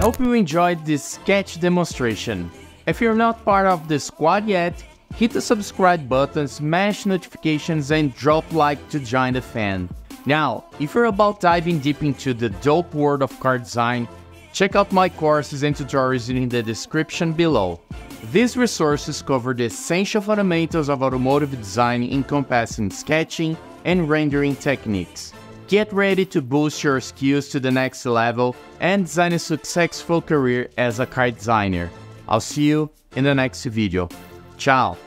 hope you enjoyed this sketch demonstration. If you're not part of the squad yet, hit the subscribe button, smash notifications and drop like to join the fan. Now, if you're about diving deep into the dope world of car design, check out my courses and tutorials in the description below. These resources cover the essential fundamentals of automotive design encompassing sketching and rendering techniques. Get ready to boost your skills to the next level and design a successful career as a car designer. I'll see you in the next video. Ciao!